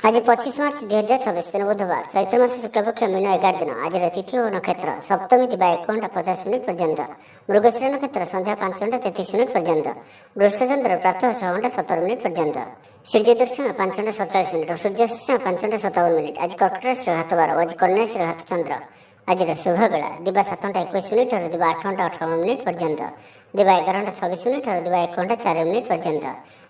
आज 25 मार्च 2026 दिन बुधवार चैत्र मास शुक्लपक्ष मीन 11 दिन। आज तिथि और नक्षत्र सप्तमी दिवा 1 घंटा 50 मिनिट पर्यंत, मृगशिरा नक्षत्र संध्या 5 घंटा 33 मिनिट पर्यंत, वृषचंद्र प्रातः 6 घंटा 17 मिनिट पर्यंत, सूर्य दर्शन 5 घंटा 47 मिनिट और सूर्यास्त 5 घंटा 57 मिनिट। आज कर्कट राशि हाथ 12 और आज कन्या राशि हाथ चंद्र। आज शुभ बेला दिवा 7 घंटा 21 मिनिट और दिवा 8 घंटा 58 मिनिट पर्यंत, दिवा 11 घंटा 26 मिनिट और दिवा 1 घंटा 4 मिनिट पर्यंत,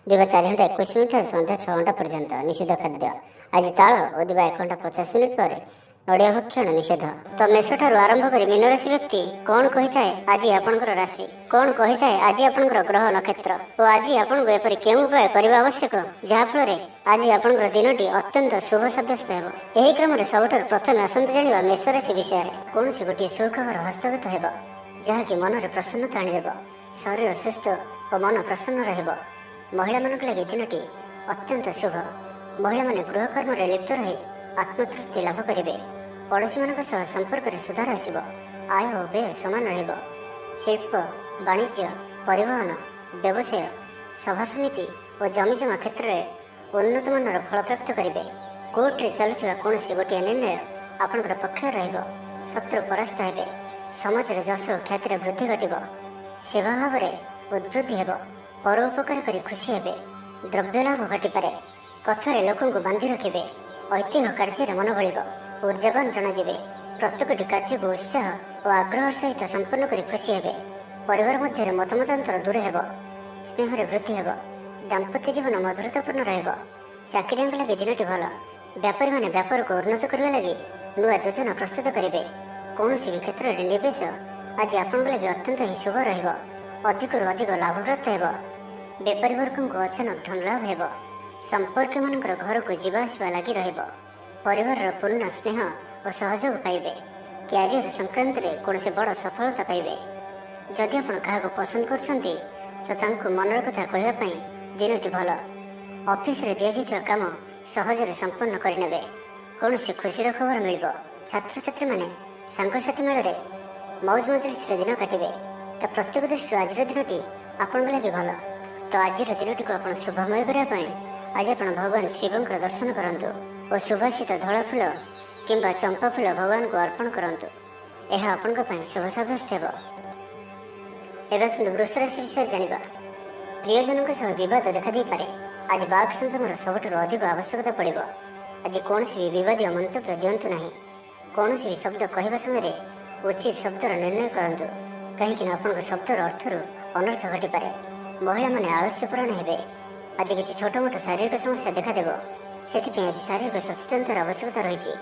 दिवा 4 घंटा 21 मिनिट और संध्या 6 घंटा पर्यंत। निषिद्ध खाद्य आज ताल और दिवा 1 घंटा 50 मिनिट पर नड़िया भक्षण निषेध। तो मेष ठारू आरंभ कर मीन राशि व्यक्ति कौन कही थाए आज आपणकर राशि, कौन कही थाए आज आपणकर ग्रह नक्षत्र और आज आपन को एपरि केउ उपाय करबा आवश्यक जहा फल आज आपणकर दिनटी अत्यंत शुभ साब्यस्त हेबो। एही क्रम रे सबठार प्रथमे आसंत जानिबा मेष राशि विषय रे। कोनसी गोटे सुखबर हस्तगत हेबो जहा कि मन रे प्रसन्नता आनि देबो, शरीर सुस्थ और मन प्रसन्न रहबो। महिला मानक लागि दिनटी अत्यंत शुभ। महिला माने गृह कर्म रे लिप्त रही आत्मतृप्ति लाभ करेंगे। पड़ोशी मान संपर्क में सुधार आसब, आय और व्यय समान रहिब। शिल्प वाणिज्य परिवहन व्यवसाय सभा समिति और जमीजमा क्षेत्र में उन्नत मानर फल प्राप्त करेंगे। कोर्ट रे चलुवा कौन गोटे निर्णय आपंकर पक्ष रहिब। शत्रु परास्त हेबे। समाज रे जश ख्याति वृद्धि घटिब। सेवा भाव में उद्वृद्धि हेब। परोपकार करी खुशी हेबे। द्रव्य लाभ घटिपारे। कथारे लोक बांधि रखिबे। ऐतिह्य कार्य मन बढ़ ऊर्जावान जनाଯିवे। प्रत्येकटी कार्य को उत्साह और आग्रह सहित संपन्न कर खुशी हेबे। परिवार मध्य मतमतांतर दूर हेब। स्नेह वृद्धि हेब। दाम्पत्य जीवन मधुरतापूर्ण रहिब। चाकरिया लगे दिनटी भल। व्यापारी माने व्यापार को उन्नत करने लगी नुआ योजना प्रस्तुत करेंगे। कौन भी क्षेत्र में निवेश आज आपण लगे अत्यंत ही शुभ रहिब। अधिक अधिक लाभ प्राप्त हेब। व्यापारी वर्ग को अचानक धन लाभ हेब। संपर्क मानकर घर को जीवा आसवा लगी रहिब। परिवार पूर्ण स्नेह और सहयोग पाइबे। क्यारियर संक्रांत में कौन से बड़ सफलता पाइबे। जदि आप क्या पसंद करछंती तो तांको मनर कथा कहवाई दिनटी भल। ऑफिस रे दिया जाइथिबा काम सहजरे संपन्न करनेबे। कौन से खुशीर खबर मिल। छात्र छात्री माने सांगसाथी मेल रे मौज मजलिस दिन काटिबे। तो प्रत्येक दृष्टि आज दिनटी आपण लगे भल। तो आज दिनटी को आप शुभमय करने आज आप भगवान शिव दर्शन करंतु और सुभाषित धला फूल किंबा चंपा फूल भगवान को अर्पण करंतु। यह आपण शुभ साब्यस्त हेब। एवं वृष राशि विषय जानिबा। प्रियजनों सह विवाद देखा दे पारे। आज बाक संयमर सबठारु अधिक आवश्यकता पड़िबो। आज कौन भी विवादीय मंतव्य दिंतु नहीं। कौन भी शब्द कहवा समय उचित शब्दर निर्णय करंतु, कहीं आपण शब्दर अर्थर अनर्थ घटिपारे। महिला माने आलस्यपरायण हेबे। आज किसी छोट मोट शारीरिक समस्या देखादेव। से आज शारीरिक सचेतनतार आवश्यकता रही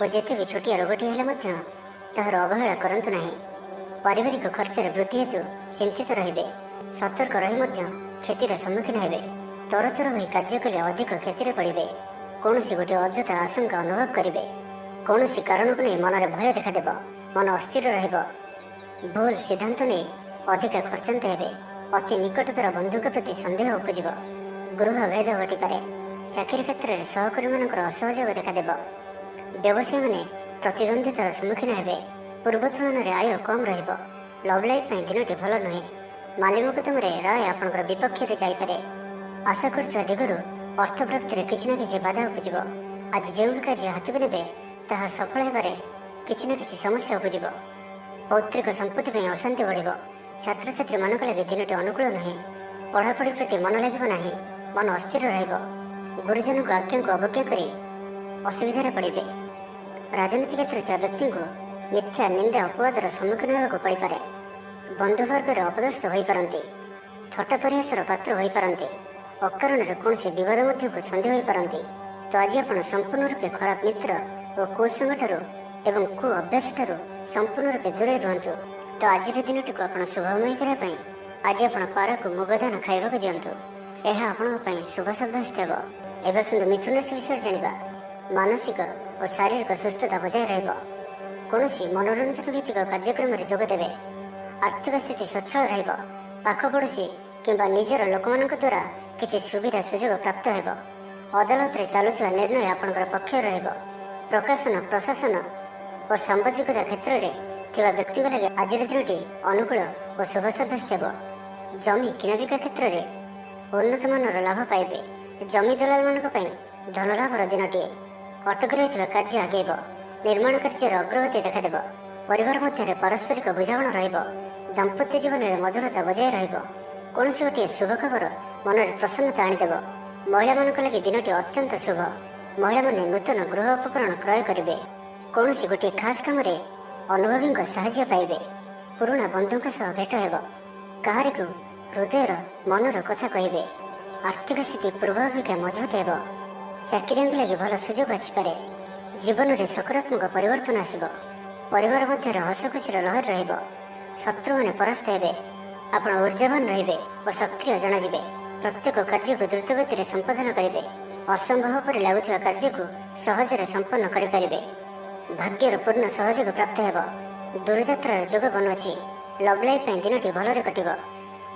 और जिते भी छोटिया रोगटी हेले ताहार अवहेला करंतु नहीं। पारिवारिक खर्च वृद्धि हेतु चिंतित रहिबे। सतर्क रही क्षतिर सम्मुखीन हेबे। तरतर हो कार्य कले अधिक क्षतिर पड़े। कौन गोटे अଯଥା आशंका अनुभव करेंगे। कौन कारण को नहीं मन में भय देखादेव। मन अस्थिर रहिब। भूल सिद्धांत नहीं अधिक खर्चांत हेबे। अति निकटतर बंधु प्रति संदेह उपजिब। गृह भेद घटिपारे। चाकरी क्षेत्र में सहकर्मी मानकर असहयोग देखादेव। व्यवसायी माने प्रतिद्वंदितार सम्मुखीन हेबे। पूर्व तुलन में आय कम रहिब। लव लाइफ दिनटी भल नुहे। माली मुकदम राय आपंकर विपक्ष जाइपारे। आशा कर दिगरू अर्थ प्राप्ति किसी न किसी बाधा उपजिब। आज जो कार्य हाथ को नेबे ताहा सफल हेबारे किसी न किसी समस्या उपजिब। पौत्रिक संपत्ति अशांति बढ़िब। छात्र छात्री मानक लगे दिनटी अनुकूल नुहे। पढ़ापढ़ी प्रति मन लगे नहीं। मन अस्थिर रहिब। गुरुजन को आज्ञा को अवज्ञा करी असुविधा पड़े। राजनीति क्षेत्र व्यक्ति को मिथ्या निंदा अपवादर सम्मुखीन होगा पड़ पारे। बंधुवर्ग अपदस्थ हो पारती। थट्टा परिहासर पात्र हो पारती। अकारण कौन विवाद को छंदी हो पारती। तो आज आप संपूर्ण रूपे खराब मित्र और कुसंग एवं कु अभ्यास संपूर्ण रूपे दूरे रुहतु। तो आज दिनटी को आप शुभमय करने आज आप पारा को मुगदान खाइबा दिंतु। यह आपण शुभ साब्यस्त हेब। एवं मिथुन राशि विषय जानिबा। मानसिक और शारीरिक सुस्थता बजाय रहिब। कौन मनोरंजन भित्तिक कार्यक्रम में जोगदेवे। आर्थिक स्थिति स्वच्छल रहिब। पाख पड़ोशी किंबा निजर लोक द्वारा किसी सुविधा सुजोग प्राप्त हेब। अदालत रे चलुवा निर्णय आपणकर पक्ष रहिब। प्रकाशन प्रशासन और सांबादिकता क्षेत्र में थिबा व्यक्ति लगे आज दिनटी अनुकूल और शुभ साब्यस्त हेब। जमी किणाबिका क्षेत्र में उन्नत मानर लाभ पाइबे। जमी दलाल मानक ଧନଲାଭର ଦିନଟିଏ। ଅଟକି ରହିଥିବା କାର୍ଯ୍ୟ ଆଗେଇବ। ନିର୍ମାଣ କାର୍ଯ୍ୟର ଅଗ୍ରଗତି ଦେଖାଦେବ। ପରିବାର ମଧ୍ୟରେ ପାରସ୍ପରିକ ବୁଝାମଣା ରହିବ। ଦାମ୍ପତ୍ୟ ଜୀବନରେ ମଧୁରତା ବଜାୟ ରହିବ। କୌଣସି ଗୋଟିଏ ଶୁଭ ଖବର ମନରେ ପ୍ରସନ୍ନତା ଆଣିଦେବ। ମହିଳାମାନଙ୍କ ଲାଗି ଦିନଟି ଅତ୍ୟନ୍ତ ଶୁଭ। ମହିଳାମାନେ ନୂତନ ଗୃହ ଉପକରଣ କ୍ରୟ କରିବେ। କୌଣସି ଗୋଟିଏ ଖାସ୍ କାମରେ ଅନୁଭବୀଙ୍କ ସାହାଯ୍ୟ ପାଇବେ। ପୁରୁଣା ବନ୍ଧୁଙ୍କ ସହ ଭେଟ ହେବ। କାହାରିକୁ ହୃଦୟର ମନର କଥା କହିବେ। ଆର୍ଥିକ ସ୍ଥିତି ପୂର୍ବ ଅପେକ୍ଷା ମଜବୁତ ହେବ। ଚାକିରିଆଙ୍କ ଲାଗି ଭଲ ସୁଯୋଗ ଆସିପାରେ। ଜୀବନରେ ସକାରାତ୍ମକ ପରିବର୍ତ୍ତନ ଆସିବ। ପରିବାର ମଧ୍ୟରେ ହସଖୁସିର ଲହରୀ ରହିବ। ଶତ୍ରୁମାନେ ପରାସ୍ତ ହେବେ। ଆପଣ ଊର୍ଜାବାନ ରହିବେ ଓ ସକ୍ରିୟ ଜଣାଯିବେ। ପ୍ରତ୍ୟେକ କାର୍ଯ୍ୟକୁ ଦ୍ରୁତଗତିରେ ସମ୍ପାଦନ କରିବେ। ଅସମ୍ଭବ ପରି ଲାଗୁଥିବା କାର୍ଯ୍ୟକୁ ସହଜରେ ସମ୍ପନ୍ନ କରିପାରିବେ। ଭାଗ୍ୟର ପୂର୍ଣ୍ଣ ସହଯୋଗ ପ୍ରାପ୍ତ ହେବ। ଦୂରଯାତ୍ରାର ଯୋଗ ବନୁଅଛି। ଲଭ୍ ଲାଇଫ୍ ପାଇଁ ଦିନଟି ଭଲରେ କଟିବ।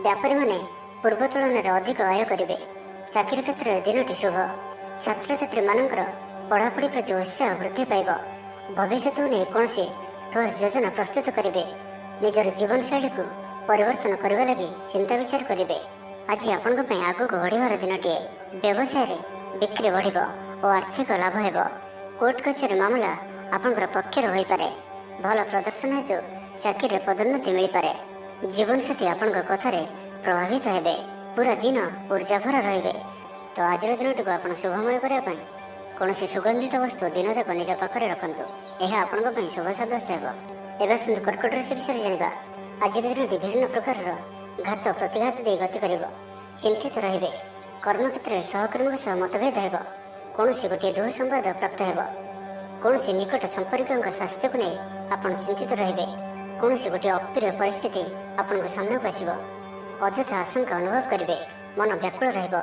ବ୍ୟାପାରୀମାନେ ପୂର୍ବ ତୁଳନାରେ ଅଧିକ ଆୟ କରିବେ। ଚାକିରି କ୍ଷେତ୍ରରେ ଦିନଟି ଶୁଭ। ଛାତ୍ରଛାତ୍ରୀମାନଙ୍କର ପଢ଼ାପଢ଼ି ପ୍ରତି ଉତ୍ସାହ ବୃଦ୍ଧି ପାଇବ। ଭବିଷ୍ୟତକୁ ନେଇ କୌଣସି ଠୋସ୍ ଯୋଜନା ପ୍ରସ୍ତୁତ କରିବେ। ନିଜର ଜୀବନଶୈଳୀକୁ ପରିବର୍ତ୍ତନ କରିବା ଲାଗି ଚିନ୍ତା ବିଚାର କରିବେ। ଆଜି ଆପଣଙ୍କ ପାଇଁ ଆଗକୁ ବଢ଼ିବାର ଦିନଟିଏ। ବ୍ୟବସାୟରେ ବିକ୍ରି ବଢ଼ିବ ଓ ଆର୍ଥିକ ଲାଭ ହେବ। କୋର୍ଟ କଚେରୀ ମାମଲା ଆପଣଙ୍କର ପକ୍ଷରେ ହୋଇପାରେ। ଭଲ ପ୍ରଦର୍ଶନ ହେତୁ ଚାକିରିରେ ପଦୋନ୍ନତି ମିଳିପାରେ। ଜୀବନସାଥୀ ଆପଣଙ୍କ କଥାରେ ପ୍ରଭାବିତ ହେବେ। ପୁରା ଦିନ ଊର୍ଜାଭରା ରହିବେ। ତ ଆଜିର ଦିନଟିକୁ ଆପଣ ଶୁଭମୟ କରିବା ପାଇଁ କୌଣସି ସୁଗନ୍ଧିତ ବସ୍ତୁ ଦିନଯାକ ନିଜ ପାଖରେ ରଖନ୍ତୁ। ଏହା ଆପଣଙ୍କ ପାଇଁ ଶୁଭ ସାବ୍ୟସ୍ତ ହେବ। ଏବେ ଆସନ୍ତୁ କର୍କଟ ରାଶି ବିଷୟରେ ଜାଣିବା। ଆଜିର ଦିନଟି ବିଭିନ୍ନ ପ୍ରକାରର ଘାତ ପ୍ରତିଘାତ ଦେଇ ଗତି କରିବ। ଚିନ୍ତିତ ରହିବେ। କର୍ମକ୍ଷେତ୍ରରେ ସହକର୍ମୀଙ୍କ ସହ ମତଭେଦ ହେବ। କୌଣସି ଗୋଟିଏ ଦୁଃସମ୍ବାଦ ପ୍ରାପ୍ତ ହେବ। କୌଣସି ନିକଟ ସମ୍ପର୍କୀୟଙ୍କ ସ୍ୱାସ୍ଥ୍ୟକୁ ନେଇ ଆପଣ ଚିନ୍ତିତ ରହିବେ। କୌଣସି ଗୋଟିଏ ଅପ୍ରିୟ ପରିସ୍ଥିତି ଆପଣଙ୍କ ସାମ୍ନାକୁ ଆସିବ। ଅଯଥା ଆଶଙ୍କା ଅନୁଭବ କରିବେ। ମନ ବ୍ୟାକୁଳ ରହିବ।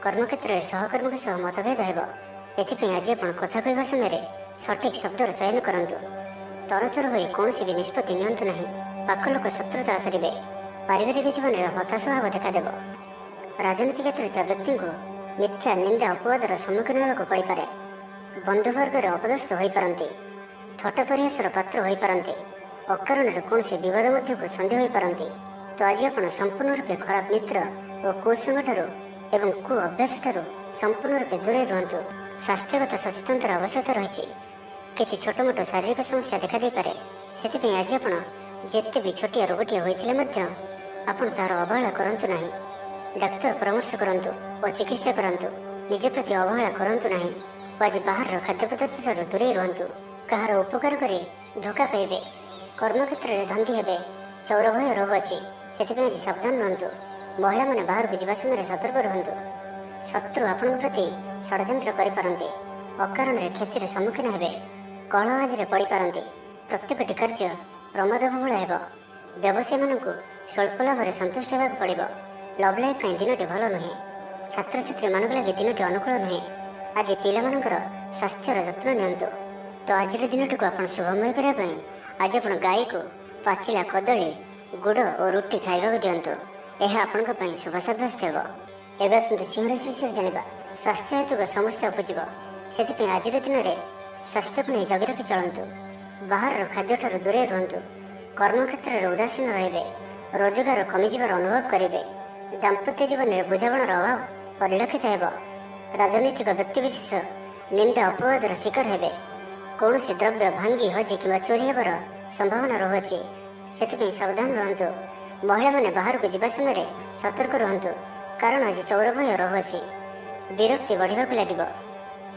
କର୍ମକ୍ଷେତ୍ରରେ ସହକର୍ମୀଙ୍କ ସହ ମତଭେଦ ହେବ। ଏଥିପାଇଁ ଆଜି ଆପଣ କଥା କହିବା ସମୟରେ ସଠିକ୍ ଶବ୍ଦର ଚୟନ କରନ୍ତୁ। ତରତର ହୋଇ କୌଣସି ବି ନିଷ୍ପତ୍ତି ନିଅନ୍ତୁ ନାହିଁ। ପାଖ ଲୋକ ଶତ୍ରୁତା ଆଚରିବେ। ପାରିବାରିକ ଜୀବନରେ ହତାଶ ଭାବ ଦେଖାଦେବ। ରାଜନୀତି କ୍ଷେତ୍ରରେ ଥିବା ବ୍ୟକ୍ତିଙ୍କୁ ମିଥ୍ୟା ନିନ୍ଦା ଅପବାଦର ସମ୍ମୁଖୀନ ହେବାକୁ ପଡ଼ିପାରେ। ବନ୍ଧୁବର୍ଗରେ ଅପଦସ୍ଥ ହୋଇପାରନ୍ତି। ଥଟ୍ଟା ପରିହାସର ପାତ୍ର ହୋଇପାରନ୍ତି। ଅକାରଣରେ କୌଣସି ବିବାଦ ମଧ୍ୟକୁ ସନ୍ଧି ହୋଇପାରନ୍ତି। ତ ଆଜି ଆପଣ ସମ୍ପୂର୍ଣ୍ଣ ରୂପେ ଖରାପ ମିତ୍ର ଓ କୁସଙ୍ଗଠାରୁ ଏବଂ କୁ ଅଭ୍ୟାସଠାରୁ ସମ୍ପୂର୍ଣ୍ଣ ରୂପେ ଦୂରେଇ ରୁହନ୍ତୁ। ସ୍ୱାସ୍ଥ୍ୟଗତ ସଚେତନତାର ଆବଶ୍ୟକତା ରହିଛି। କିଛି ଛୋଟମୋଟ ଶାରୀରିକ ସମସ୍ୟା ଦେଖାଦେଇପାରେ। ସେଥିପାଇଁ ଆଜି ଆପଣ ଯେତେ ବି ଛୋଟିଆ ରୋଗଟିଏ ହୋଇଥିଲେ ମଧ୍ୟ ଆପଣ ତାହାର ଅବହେଳା କରନ୍ତୁ ନାହିଁ। ଡାକ୍ତର ପରାମର୍ଶ କରନ୍ତୁ ଓ ଚିକିତ୍ସା କରନ୍ତୁ। ନିଜ ପ୍ରତି ଅବହେଳା କରନ୍ତୁ ନାହିଁ ଓ ଆଜି ବାହାରର ଖାଦ୍ୟପଦାର୍ଥଠାରୁ ଦୂରେଇ ରୁହନ୍ତୁ। କାହାର ଉପକାର କରି ଧୋକା ପାଇବେ। କର୍ମକ୍ଷେତ୍ରରେ ଧନ୍ଦୀ ହେବେ। ଚୌର ଭୟ ରୋଗ ଅଛି। ସେଥିପାଇଁ ଆଜି ସାବଧାନ ରୁହନ୍ତୁ। ମହିଳାମାନେ ବାହାରକୁ ଯିବା ସମୟରେ ସତର୍କ ରୁହନ୍ତୁ। ଶତ୍ରୁ ଆପଣଙ୍କ ପ୍ରତି ଷଡ଼ଯନ୍ତ୍ର କରିପାରନ୍ତି। ଅକାରଣରେ କ୍ଷତିର ସମ୍ମୁଖୀନ ହେବେ। କଳହ ଆଦିରେ ପଡ଼ିପାରନ୍ତି। ପ୍ରତ୍ୟେକଟି କାର୍ଯ୍ୟ ପ୍ରମାଦବହୁଳ ହେବ। ବ୍ୟବସାୟୀମାନଙ୍କୁ ସ୍ୱଳ୍ପ ଲାଭରେ ସନ୍ତୁଷ୍ଟ ହେବାକୁ ପଡ଼ିବ। ଲଭ୍ ଲାଇଫ୍ ପାଇଁ ଦିନଟି ଭଲ ନୁହେଁ। ଛାତ୍ରଛାତ୍ରୀମାନଙ୍କ ଲାଗି ଦିନଟି ଅନୁକୂଳ ନୁହେଁ। ଆଜି ପିଲାମାନଙ୍କର ସ୍ୱାସ୍ଥ୍ୟର ଯତ୍ନ ନିଅନ୍ତୁ। ତ ଆଜିର ଦିନଟିକୁ ଆପଣ ଶୁଭମୟ କରିବା ପାଇଁ ଆଜି ଆପଣ ଗାଈକୁ ପାଚିଲା କଦଳୀ, ଗୁଡ଼ ଓ ରୁଟି ଖାଇବାକୁ ଦିଅନ୍ତୁ। ଏହା ଆପଣଙ୍କ ପାଇଁ ଶୁଭ ସାବ୍ୟସ୍ତ ହେବ। ଏବେ ଆସନ୍ତୁ ସିଂହ ରାଶି ବିଷୟରେ ଜାଣିବା। ସ୍ୱାସ୍ଥ୍ୟ ହେତୁକ ସମସ୍ୟା ଉପୁଜିବ। ସେଥିପାଇଁ ଆଜିର ଦିନରେ ସ୍ୱାସ୍ଥ୍ୟକୁ ନେଇ ଜଗି ରଖି ଚଳନ୍ତୁ। ବାହାରର ଖାଦ୍ୟଠାରୁ ଦୂରେଇ ରୁହନ୍ତୁ। କର୍ମକ୍ଷେତ୍ରରେ ଉଦାସୀନ ରହିବେ। ରୋଜଗାର କମିଯିବାର ଅନୁଭବ କରିବେ। ଦାମ୍ପତ୍ୟ ଜୀବନରେ ବୁଝାମଣାର ଅଭାବ ପରିଲକ୍ଷିତ ହେବ। ରାଜନୈତିକ ବ୍ୟକ୍ତିବିଶେଷ ନିନ୍ଦା ଅପବାଦର ଶିକାର ହେବେ। କୌଣସି ଦ୍ରବ୍ୟ ଭାଙ୍ଗି ହଜି କିମ୍ବା ଚୋରି ହେବାର ସମ୍ଭାବନା ରହୁଅଛି। ସେଥିପାଇଁ ସାବଧାନ ରୁହନ୍ତୁ। ମହିଳାମାନେ ବାହାରକୁ ଯିବା ସମୟରେ ସତର୍କ ରୁହନ୍ତୁ। କାରଣ ଆଜି ଚୌର ଭୟ ରହୁଅଛି। ବିରକ୍ତି ବଢ଼ିବାକୁ ଲାଗିବ।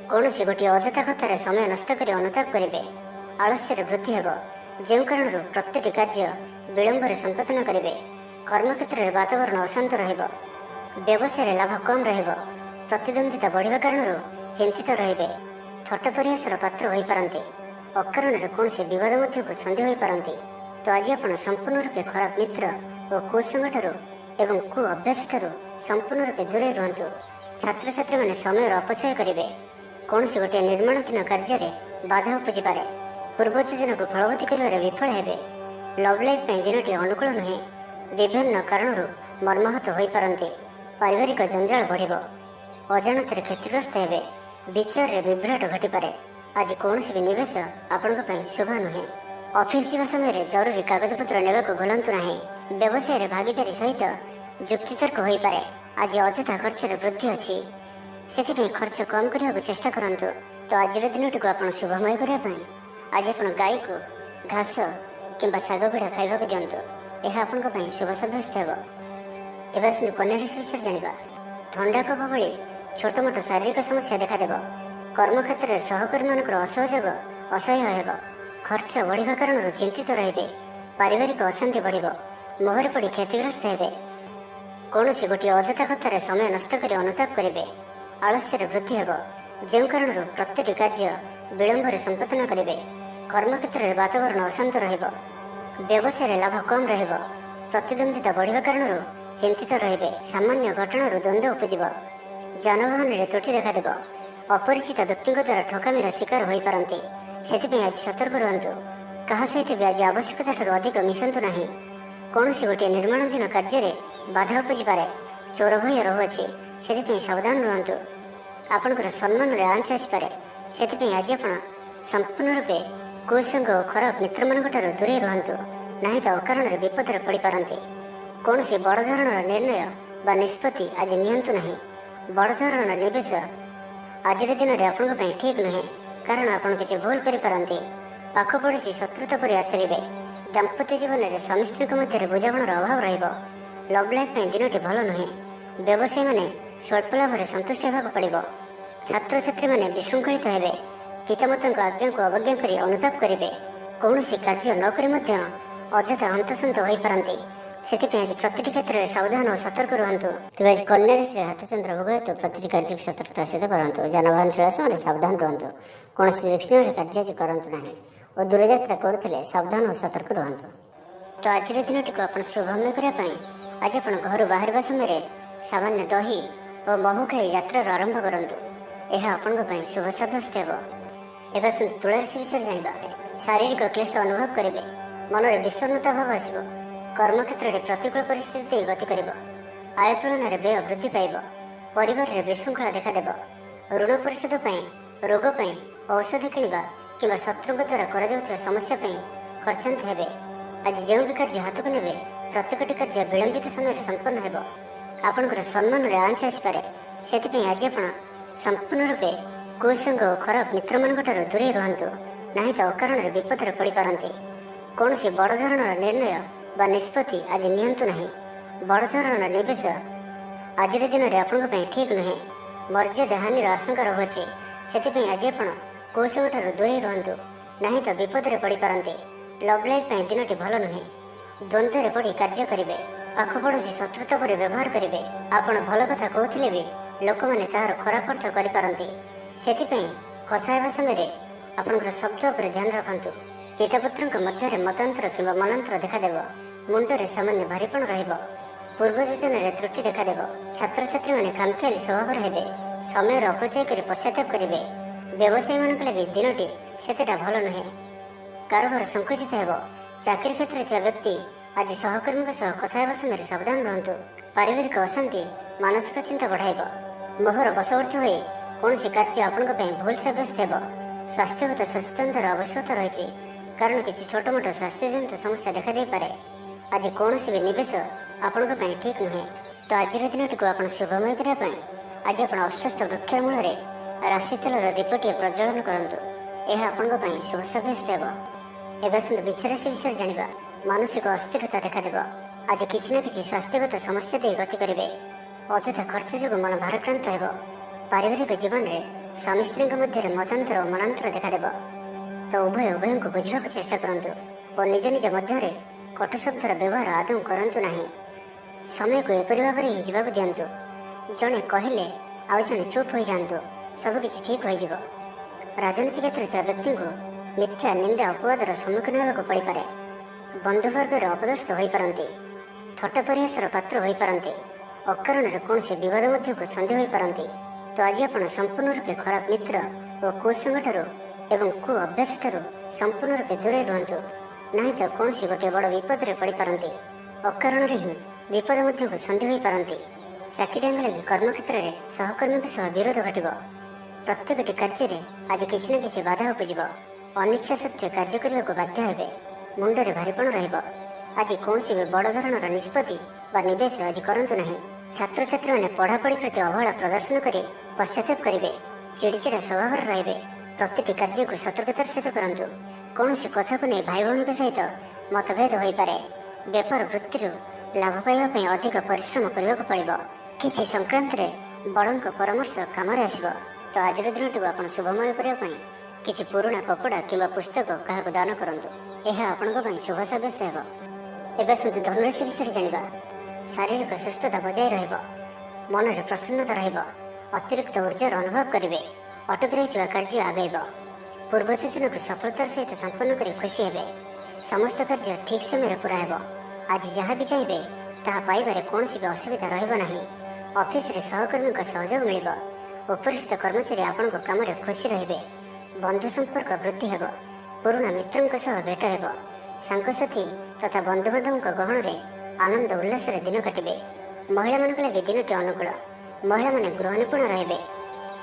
କୌଣସି ଗୋଟିଏ ଅଯଥା କଥାରେ ସମୟ ନଷ୍ଟ କରି ଅନୁତାପ କରିବେ। ଆଳସ୍ୟରେ ବୃଦ୍ଧି ହେବ। ଯେଉଁ କାରଣରୁ ପ୍ରତ୍ୟେକଟି କାର୍ଯ୍ୟ ବିଳମ୍ବରେ ସମ୍ପାଦନ କରିବେ। କର୍ମକ୍ଷେତ୍ରରେ ବାତାବରଣ ଅଶାନ୍ତ ରହିବ। ବ୍ୟବସାୟରେ ଲାଭ କମ୍ ରହିବ। ପ୍ରତିଦ୍ୱନ୍ଦିତା ବଢ଼ିବା କାରଣରୁ ଚିନ୍ତିତ ରହିବେ। ଥଟ୍ଟା ପରିହାସର ପାତ୍ର ହୋଇପାରନ୍ତି। ଅକାରଣରେ କୌଣସି ବିବାଦ ମଧ୍ୟକୁ ସନ୍ଧି ହୋଇପାରନ୍ତି। ତ ଆଜି ଆପଣ ସମ୍ପୂର୍ଣ୍ଣ ରୂପେ ଖରାପ ମିତ୍ର ଓ କୁସଙ୍ଗଠାରୁ ଏବଂ କୁ ଅଭ୍ୟାସଠାରୁ ସମ୍ପୂର୍ଣ୍ଣ ରୂପେ ଦୂରେଇ ରୁହନ୍ତୁ। ଛାତ୍ରଛାତ୍ରୀମାନେ ସମୟର ଅପଚୟ କରିବେ। କୌଣସି ଗୋଟିଏ ନିର୍ମାଣାଧୀନ କାର୍ଯ୍ୟରେ ବାଧା ଉପୁଜିପାରେ। ପୂର୍ବ ଯୋଜନାକୁ ଫଳବତୀ କରିବାରେ ବିଫଳ ହେବେ। ଲଭ୍ ଲାଇଫ୍ ପାଇଁ ଦିନଟି ଅନୁକୂଳ ନୁହେଁ। ବିଭିନ୍ନ କାରଣରୁ ମର୍ମାହତ ହୋଇପାରନ୍ତି। ପାରିବାରିକ ଜଞ୍ଜାଳ ବଢ଼ିବ। ଅଜାଣତରେ କ୍ଷତିଗ୍ରସ୍ତ ହେବେ। ବିଚାରରେ ବିଭ୍ରାଟ ଘଟିପାରେ। ଆଜି କୌଣସି ବି ନିବେଶ ଆପଣଙ୍କ ପାଇଁ ଶୁଭ ନୁହେଁ। ଅଫିସ୍ ଯିବା ସମୟରେ ଜରୁରୀ କାଗଜପତ୍ର ନେବାକୁ ଭୁଲନ୍ତୁ ନାହିଁ। ବ୍ୟବସାୟରେ ଭାଗିଦାରୀ ସହିତ ଯୁକ୍ତିତର୍କ ହୋଇପାରେ। ଆଜି ଅଯଥା ଖର୍ଚ୍ଚରେ ବୃଦ୍ଧି ଅଛି। ସେଥିପାଇଁ ଖର୍ଚ୍ଚ କମ୍ କରିବାକୁ ଚେଷ୍ଟା କରନ୍ତୁ। ତ ଆଜିର ଦିନଟିକୁ ଆପଣ ଶୁଭମୟ କରିବା ପାଇଁ ଆଜି ଆପଣ ଗାଈକୁ ଘାସ କିମ୍ବା ଶାଗ ପିଢ଼ା ଖାଇବାକୁ ଦିଅନ୍ତୁ। ଏହା ଆପଣଙ୍କ ପାଇଁ ଶୁଭ ସାବ୍ୟସ୍ତ ହେବ। ଏବେ ଆସନ୍ତୁ କନ୍ୟା ରାଶି ବିଷୟରେ ଜାଣିବା। ଥଣ୍ଡା କଫ ଭଳି ଛୋଟ ମୋଟ ଶାରୀରିକ ସମସ୍ୟା ଦେଖାଦେବ। କର୍ମକ୍ଷେତ୍ରରେ ସହକର୍ମୀମାନଙ୍କର ଅସହଯୋଗ ଅସହ୍ୟ ହେବ। ଖର୍ଚ୍ଚ ବଢ଼ିବା କାରଣରୁ ଚିନ୍ତିତ ରହିବେ। ପାରିବାରିକ ଅଶାନ୍ତି ବଢ଼ିବ। ମୋହରେ ପଡ଼ି କ୍ଷତିଗ୍ରସ୍ତ ହେବେ। କୌଣସି ଗୋଟିଏ ଅଯଥା କଥାରେ ସମୟ ନଷ୍ଟ କରି ଅନୁତାପ କରିବେ। ଆଳସ୍ୟରେ ବୃଦ୍ଧି ହେବ, ଯେଉଁ କାରଣରୁ ପ୍ରତ୍ୟେକଟି କାର୍ଯ୍ୟ ବିଳମ୍ବରେ ସମ୍ପାଦନ କରିବେ। କର୍ମକ୍ଷେତ୍ରରେ ବାତାବରଣ ଅଶାନ୍ତ ରହିବ। ବ୍ୟବସାୟରେ ଲାଭ କମ୍ ରହିବ। ପ୍ରତିଦ୍ୱନ୍ଦିତା ବଢ଼ିବା କାରଣରୁ ଚିନ୍ତିତ ରହିବେ। ସାମାନ୍ୟ ଘଟଣାରୁ ଦ୍ୱନ୍ଦ୍ୱ ଉପୁଜିବ। ଯାନବାହନରେ ତ୍ରୁଟି ଦେଖାଦେବ। ଅପରିଚିତ ବ୍ୟକ୍ତିଙ୍କ ଦ୍ୱାରା ଠକାମିର ଶିକାର ହୋଇପାରନ୍ତି। ସେଥିପାଇଁ ଆଜି ସତର୍କ ରୁହନ୍ତୁ। କାହା ସହିତ ବି ଆଜି ଆବଶ୍ୟକତାଠାରୁ ଅଧିକ ମିଶନ୍ତୁ ନାହିଁ। କୌଣସି ଗୋଟିଏ ନିର୍ମାଣାଧୀନ କାର୍ଯ୍ୟରେ ବାଧା ଉପୁଜିପାରେ। ଚୋର ଭୟ ରହୁଅଛି, ସେଥିପାଇଁ ସାବଧାନ ରୁହନ୍ତୁ। ଆପଣଙ୍କର ସମ୍ମାନରେ ଆଞ୍ଚ ଆସିପାରେ। ସେଥିପାଇଁ ଆଜି ଆପଣ ସମ୍ପୂର୍ଣ୍ଣ ରୂପେ କୁସଙ୍ଗ ଓ ଖରାପ ମିତ୍ରମାନଙ୍କଠାରୁ ଦୂରେଇ ରୁହନ୍ତୁ, ନାହିଁ ତ ଅକାରଣରେ ବିପଦରେ ପଡ଼ିପାରନ୍ତି। କୌଣସି ବଡ଼ ଧରଣର ନିର୍ଣ୍ଣୟ ବା ନିଷ୍ପତ୍ତି ଆଜି ନିଅନ୍ତୁ ନାହିଁ। ବଡ଼ ଧରଣର ନିବେଶ ଆଜିର ଦିନରେ ଆପଣଙ୍କ ପାଇଁ ଠିକ୍ ନୁହେଁ, କାରଣ ଆପଣ କିଛି ଭୁଲ କରିପାରନ୍ତି। ପାଖ ପଡ଼ୋଶୀ ଶତ୍ରୁତା ପରି ଆଚରିବେ। ଦାମ୍ପତ୍ୟ ଜୀବନରେ ସ୍ୱାମୀ ସ୍ତ୍ରୀଙ୍କ ମଧ୍ୟରେ ବୁଝାମଣାର ଅଭାବ ରହିବ। ଲଭ୍ ଲାଇଫ୍ ପାଇଁ ଦିନଟି ଭଲ ନୁହେଁ। ବ୍ୟବସାୟୀମାନେ ସ୍ୱଳ୍ପ ଲାଭରେ ସନ୍ତୁଷ୍ଟ ହେବାକୁ ପଡ଼ିବ। ଛାତ୍ରଛାତ୍ରୀମାନେ ବିଶୃଙ୍ଖଳିତ ହେବେ। ପିତାମାତାଙ୍କ ଆଜ୍ଞାକୁ ଅବଜ୍ଞା କରି ଅନୁତାପ କରିବେ। କୌଣସି କାର୍ଯ୍ୟ ନ କରି ମଧ୍ୟ ଅଯଥା ହନ୍ତସନ୍ତ ହୋଇପାରନ୍ତି। ସେଥିପାଇଁ ଆଜି ପ୍ରତିଟି କ୍ଷେତ୍ରରେ ସାବଧାନ ଓ ସତର୍କ ରୁହନ୍ତୁ। ତେବେ ଆଜି କନ୍ୟା ରାଶିରେ ହାତଚନ୍ଦ୍ର ଭୋଗ ହେତୁ ପ୍ରତିଟି କାର୍ଯ୍ୟକୁ ସତର୍କତା ସହିତ କରନ୍ତୁ। ଯାନବାହନ ଚଳା ସମୟରେ ସାବଧାନ ରୁହନ୍ତୁ। କୌଣସି ରିସ୍କ ନେଇ କାର୍ଯ୍ୟ ଆଜି କରନ୍ତୁ ନାହିଁ ଓ ଦୂରଯାତ୍ରା କରୁଥିଲେ ସାବଧାନ ଓ ସତର୍କ ରୁହନ୍ତୁ। ତ ଆଜିର ଦିନଟିକୁ ଆପଣ ଶୁଭମୟ କରିବା ପାଇଁ ଆଜି ଆପଣ ଘରୁ ବାହାରିବା ସମୟରେ ସାମାନ୍ୟ ଦହି ଓ ମହୁ ଖାଇ ଯାତ୍ରାର ଆରମ୍ଭ କରନ୍ତୁ। ଏହା ଆପଣଙ୍କ ପାଇଁ ଶୁଭ ସାବ୍ୟସ୍ତ ହେବ। ଏବେ ଆସନ୍ତୁ ତୁଳା ରାଶି ବିଷୟରେ ଜାଣିବା। ଶାରୀରିକ କ୍ଲେଶ ଅନୁଭବ କରିବେ। ମନରେ ବିଷର୍ଣ୍ଣତା ଭାବ ଆସିବ। କର୍ମକ୍ଷେତ୍ରରେ ପ୍ରତିକୂଳ ପରିସ୍ଥିତି ଦେଇ ଗତି କରିବ। ଆୟ ତୁଳନାରେ ବ୍ୟୟ ବୃଦ୍ଧି ପାଇବ। ପରିବାରରେ ବିଶୃଙ୍ଖଳା ଦେଖାଦେବ। ଋଣ ପରିଶୋଧ ପାଇଁ, ରୋଗ ପାଇଁ ଔଷଧ କିଣିବା କିମ୍ବା ଶତ୍ରୁଙ୍କ ଦ୍ୱାରା କରାଯାଉଥିବା ସମସ୍ୟା ପାଇଁ ଖର୍ଚ୍ଚାନ୍ତ ହେବେ। ଆଜି ଯେଉଁ ବି କାର୍ଯ୍ୟ ହାତକୁ ନେବେ, ପ୍ରତ୍ୟେକଟି କାର୍ଯ୍ୟ ବିଳମ୍ବିତ ସମୟରେ ସମ୍ପନ୍ନ ହେବ। ଆପଣଙ୍କର ସମ୍ମାନରେ ଆଞ୍ଚ ଆସିପାରେ। ସେଥିପାଇଁ ଆଜି ଆପଣ ସମ୍ପୂର୍ଣ୍ଣ ରୂପେ କୁସଙ୍ଗ ଓ ଖରାପ ମିତ୍ରମାନଙ୍କଠାରୁ ଦୂରେଇ ରୁହନ୍ତୁ, ନାହିଁ ତ ଅକାରଣରେ ବିପଦରେ ପଡ଼ିପାରନ୍ତି। କୌଣସି ବଡ଼ ଧରଣର ନିର୍ଣ୍ଣୟ ବା ନିଷ୍ପତ୍ତି ଆଜି ନିଅନ୍ତୁ ନାହିଁ। ବଡ଼ ଧରଣର ନିବେଶ ଆଜିର ଦିନରେ ଆପଣଙ୍କ ପାଇଁ ଠିକ୍ ନୁହେଁ। ମର୍ଯ୍ୟାଦା ହାନିର ଆଶଙ୍କା ରହୁଅଛି। ସେଥିପାଇଁ ଆଜି ଆପଣ କୁସଙ୍ଗଠାରୁ ଦୂରେଇ ରୁହନ୍ତୁ, ନାହିଁ ତ ବିପଦରେ ପଡ଼ିପାରନ୍ତି। ଲଭ୍ ଲାଇଫ୍ ପାଇଁ ଦିନଟି ଭଲ ନୁହେଁ। ଦ୍ୱନ୍ଦ୍ୱରେ ପଡ଼ି କାର୍ଯ୍ୟ କରିବେ। ପାଖ ପଡ଼ୋଶୀ ଶତ୍ରୁତା ପରି ବ୍ୟବହାର କରିବେ। ଆପଣ ଭଲ କଥା କହୁଥିଲେ ବି ଲୋକମାନେ ତାହାର ଖରାପ ଅର୍ଥ କରିପାରନ୍ତି। ସେଥିପାଇଁ କଥା ହେବା ସମୟରେ ଆପଣଙ୍କର ଶବ୍ଦ ଉପରେ ଧ୍ୟାନ ରଖନ୍ତୁ। ପିତାପୁତ୍ରଙ୍କ ମଧ୍ୟରେ ମତାନ୍ତର କିମ୍ବା ମନାନ୍ତର ଦେଖାଦେବ। ମୁଣ୍ଡରେ ସାମାନ୍ୟ ଭାରିପଣ ରହିବ। ପୂର୍ବ ଯୋଜନାରେ ତ୍ରୁଟି ଦେଖାଦେବ। ଛାତ୍ରଛାତ୍ରୀମାନେ ଖାମଖିଆଲି ସ୍ୱଭାବର ହେବେ। ସମୟର ଅପଚୟ କରି ପଶ୍ଚାତାପ କରିବେ। ବ୍ୟବସାୟୀମାନଙ୍କ ଲାଗି ଦିନଟି ସେତେଟା ଭଲ ନୁହେଁ। କାରବାର ସଂକୁଚିତ ହେବ। ଚାକିରି କ୍ଷେତ୍ରରେ ଥିବା ବ୍ୟକ୍ତି ଆଜି ସହକର୍ମୀଙ୍କ ସହ କଥା ହେବା ସମୟରେ ସାବଧାନ ରୁହନ୍ତୁ। ପାରିବାରିକ ଅଶାନ୍ତି ମାନସିକ ଚିନ୍ତା ବଢ଼ାଇବ। ମୋହର ବଶବର୍ତ୍ତୀ ହୋଇ କୌଣସି କାର୍ଯ୍ୟ ଆପଣଙ୍କ ପାଇଁ ଭୁଲ ସାବ୍ୟସ୍ତ ହେବ। ସ୍ୱାସ୍ଥ୍ୟଗତ ସଚେତନତାର ଆବଶ୍ୟକତା ରହିଛି, କାରଣ କିଛି ଛୋଟ ମୋଟ ସ୍ୱାସ୍ଥ୍ୟଜନିତ ସମସ୍ୟା ଦେଖାଦେଇପାରେ। ଆଜି କୌଣସି ବି ନିବେଶ ଆପଣଙ୍କ ପାଇଁ ଠିକ୍ ନୁହେଁ। ତ ଆଜିର ଦିନଟିକୁ ଆପଣ ଶୁଭମୟ କରିବା ପାଇଁ ଆଜି ଆପଣ ଅଶ୍ୱସ୍ଥ ବୃକ୍ଷ ମୂଳରେ ରାଶି ତେଲର ଦୀପଟିଏ ପ୍ରଜ୍ୱଳନ କରନ୍ତୁ। ଏହା ଆପଣଙ୍କ ପାଇଁ ଶୁଭ ସାବ୍ୟସ୍ତ ହେବ। ଏବେ ଆସନ୍ତୁ ବୃଷ ରାଶି ବିଷୟରେ ଜାଣିବା। ମାନସିକ ଅସ୍ଥିରତା ଦେଖାଦେବ। ଆଜି କିଛି ନା କିଛି ସ୍ୱାସ୍ଥ୍ୟଗତ ସମସ୍ୟା ଦେଇ ଗତି କରିବେ। ଅଯଥା ଖର୍ଚ୍ଚ ଯୋଗୁଁ ମନ ଭାରାକ୍ରାନ୍ତ ହେବ। ପାରିବାରିକ ଜୀବନରେ ସ୍ୱାମୀ ସ୍ତ୍ରୀଙ୍କ ମଧ୍ୟରେ ମତାନ୍ତର ଓ ମନାନ୍ତର ଦେଖାଦେବ। ତ ଉଭୟଙ୍କୁ ବୁଝିବାକୁ ଚେଷ୍ଟା କରନ୍ତୁ ଓ ନିଜ ନିଜ ମଧ୍ୟରେ କଟୁ ଶବ୍ଦର ବ୍ୟବହାର ଆଦୌ କରନ୍ତୁ ନାହିଁ। ସମୟକୁ ଏପରି ଭାବରେ ହିଁ ଯିବାକୁ ଦିଅନ୍ତୁ। ଜଣେ କହିଲେ ଆଉ ଜଣେ ଚୁପ୍ ହୋଇଯାଆନ୍ତୁ, ସବୁକିଛି ଠିକ୍ ହୋଇଯିବ। ରାଜନୀତି କ୍ଷେତ୍ରରେ ଥିବା ବ୍ୟକ୍ତିଙ୍କୁ ମିଥ୍ୟା ନିନ୍ଦା ଅପବାଦର ସମ୍ମୁଖୀନ ହେବାକୁ ପଡ଼ିପାରେ। ବନ୍ଧୁବର୍ଗରେ ଅପଦସ୍ଥ ହୋଇପାରନ୍ତି। ଥଟ୍ଟା ପରିହାସର ପାତ୍ର ହୋଇପାରନ୍ତି। ଅକାରଣରେ କୌଣସି ବିବାଦ ମଧ୍ୟକୁ ସନ୍ଧି ହୋଇପାରନ୍ତି। ତ ଆଜି ଆପଣ ସମ୍ପୂର୍ଣ୍ଣ ରୂପେ ଖରାପ ମିତ୍ର ଓ କୁସଙ୍ଗଠାରୁ ଏବଂ କୁ ଅଭ୍ୟାସଠାରୁ ସମ୍ପୂର୍ଣ୍ଣ ରୂପେ ଦୂରେଇ ରୁହନ୍ତୁ, ନାହିଁ ତ କୌଣସି ଗୋଟିଏ ବଡ଼ ବିପଦରେ ପଡ଼ିପାରନ୍ତି। ଅକାରଣରେ ହିଁ ବିପଦ ମଧ୍ୟକୁ ସନ୍ଧି ହୋଇପାରନ୍ତି। ଚାକିରିଆଙ୍କ ଲାଗି କର୍ମକ୍ଷେତ୍ରରେ ସହକର୍ମୀଙ୍କ ସହ ବିରୋଧ ଘଟିବ। ପ୍ରତ୍ୟେକଟି କାର୍ଯ୍ୟରେ ଆଜି କିଛି ନା କିଛି ବାଧା ଉପୁଜିବ। ଅନିଚ୍ଛା ସତ୍ତ୍ୱେ କାର୍ଯ୍ୟ କରିବାକୁ ବାଧ୍ୟ ହେବେ। ମୁଣ୍ଡରେ ଭାରିପଣ ରହିବ। ଆଜି କୌଣସି ବି ବଡ଼ ଧରଣର ନିଷ୍ପତ୍ତି ବା ନିବେଶ ଆଜି କରନ୍ତୁ ନାହିଁ। ଛାତ୍ରଛାତ୍ରୀମାନେ ପଢ଼ାପଢ଼ି ପ୍ରତି ଅବହେଳା ପ୍ରଦର୍ଶନ କରି ପଶ୍ଚାତାପ କରିବେ, ଚିଡ଼ିଚିଡ଼ା ସ୍ୱଭାବର ରହିବେ। ପ୍ରତିଟି କାର୍ଯ୍ୟକୁ ସତର୍କତାର ସହିତ କରନ୍ତୁ। କୌଣସି କଥାକୁ ନେଇ ଭାଇ ଭଉଣୀଙ୍କ ସହିତ ମତଭେଦ ହୋଇପାରେ। ବେପାର ବୃତ୍ତିରୁ ଲାଭ ପାଇବା ପାଇଁ ଅଧିକ ପରିଶ୍ରମ କରିବାକୁ ପଡ଼ିବ। କିଛି ସଂକ୍ରାନ୍ତରେ ବଡ଼ଙ୍କ ପରାମର୍ଶ କାମରେ ଆସିବ। ତ ଆଜିର ଦିନଟିକୁ ଆପଣ ଶୁଭମୟ କରିବା ପାଇଁ କିଛି ପୁରୁଣା କପଡ଼ା କିମ୍ବା ପୁସ୍ତକ କାହାକୁ ଦାନ କରନ୍ତୁ। ଏହା ଆପଣଙ୍କ ପାଇଁ ଶୁଭ ସାବ୍ୟସ୍ତ ହେବ। ଏବେ ଆସନ୍ତୁ ଧନୁରାଶି ବିଷୟରେ ଜାଣିବା। ଶାରୀରିକ ସୁସ୍ଥତା ବଜାୟ ରହିବ। ମନରେ ପ୍ରସନ୍ନତା ରହିବ। ଅତିରିକ୍ତ ଉର୍ଜାର ଅନୁଭବ କରିବେ। ଅଟକି ରହିଥିବା କାର୍ଯ୍ୟ ଆଗେଇବ। ପୂର୍ବ ଯୋଜନାକୁ ସଫଳତାର ସହିତ ସମ୍ପନ୍ନ କରି ଖୁସି ହେବେ। ସମସ୍ତ କାର୍ଯ୍ୟ ଠିକ୍ ସମୟରେ ପୁରା ହେବ। ଆଜି ଯାହା ବି ଚାହିଁବେ ତାହା ପାଇବାରେ କୌଣସି ବି ଅସୁବିଧା ରହିବ ନାହିଁ। ଅଫିସରେ ସହକର୍ମୀଙ୍କ ସହଯୋଗ ମିଳିବ। ଉପରିସ୍ଥ କର୍ମଚାରୀ ଆପଣଙ୍କ କାମରେ ଖୁସି ରହିବେ। ବନ୍ଧୁ ସମ୍ପର୍କ ବୃଦ୍ଧି ହେବ। ପୁରୁଣା ମିତ୍ରଙ୍କ ସହ ଭେଟ ହେବ। ସାଙ୍ଗସାଥି ତଥା ବନ୍ଧୁବାନ୍ଧବଙ୍କ ଗହଣରେ ଆନନ୍ଦ ଉଲ୍ଲାସରେ ଦିନ କାଟିବେ। ମହିଳାମାନଙ୍କ ଲାଗି ଦିନଟି ଅନୁକୂଳ। ମହିଳାମାନେ ଗୃହ ନିପୁଣ ରହିବେ।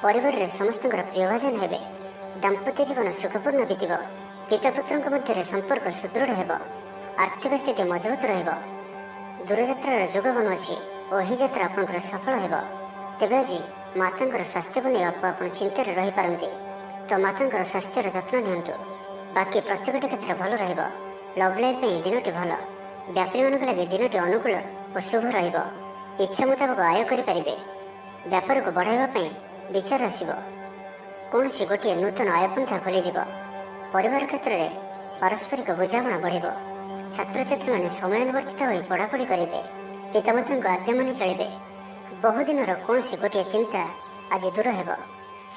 ପରିବାରରେ ସମସ୍ତଙ୍କର ପ୍ରିୟଭାଜନ ହେବେ। ଦାମ୍ପତ୍ୟ ଜୀବନ ସୁଖପୂର୍ଣ୍ଣ ବିତିବ। ପିତାପୁତ୍ରଙ୍କ ମଧ୍ୟରେ ସମ୍ପର୍କ ସୁଦୃଢ଼ ହେବ। ଆର୍ଥିକ ସ୍ଥିତି ମଜବୁତ ରହିବ। ଦୂରଯାତ୍ରାର ଯୋଗ ବନୁଅଛି ଓ ଏହି ଯାତ୍ରା ଆପଣଙ୍କର ସଫଳ ହେବ। ତେବେ ଆଜି ମାତାଙ୍କର ସ୍ୱାସ୍ଥ୍ୟକୁ ନେଇ ଅଳ୍ପ ଆପଣ ଚିନ୍ତାରେ ରହିପାରନ୍ତି। ତ ମାତାଙ୍କର ସ୍ୱାସ୍ଥ୍ୟର ଯତ୍ନ ନିଅନ୍ତୁ। ବାକି ପ୍ରତ୍ୟେକଟି କ୍ଷେତ୍ର ଭଲ ରହିବ। ଲଭ୍ ଲାଇଫ୍ ପାଇଁ ଦିନଟି ଭଲ। ବ୍ୟାପାରୀମାନଙ୍କ ଲାଗି ଦିନଟି ଅନୁକୂଳ ଓ ଶୁଭ ରହିବ। ଇଚ୍ଛା ମୁତାବକ ଆୟ କରିପାରିବେ। ବ୍ୟାପାରକୁ ବଢ଼ାଇବା ପାଇଁ ବିଚାର ଆସିବ। କୌଣସି ଗୋଟିଏ ନୂତନ ଆୟପନ୍ଥା ଖୋଲିଯିବ। ପରିବାର କ୍ଷେତ୍ରରେ ପାରସ୍ପରିକ ବୁଝାମଣା ବଢ଼ିବ। ଛାତ୍ରଛାତ୍ରୀମାନେ ସମୟାନୁବର୍ତ୍ତିତ ହୋଇ ପଢ଼ାପଢ଼ି କରିବେ। ପିତାମାତାଙ୍କ ଆଜ୍ଞା ମାନି ଚଳିବେ। ବହୁଦିନର କୌଣସି ଗୋଟିଏ ଚିନ୍ତା ଆଜି ଦୂର ହେବ।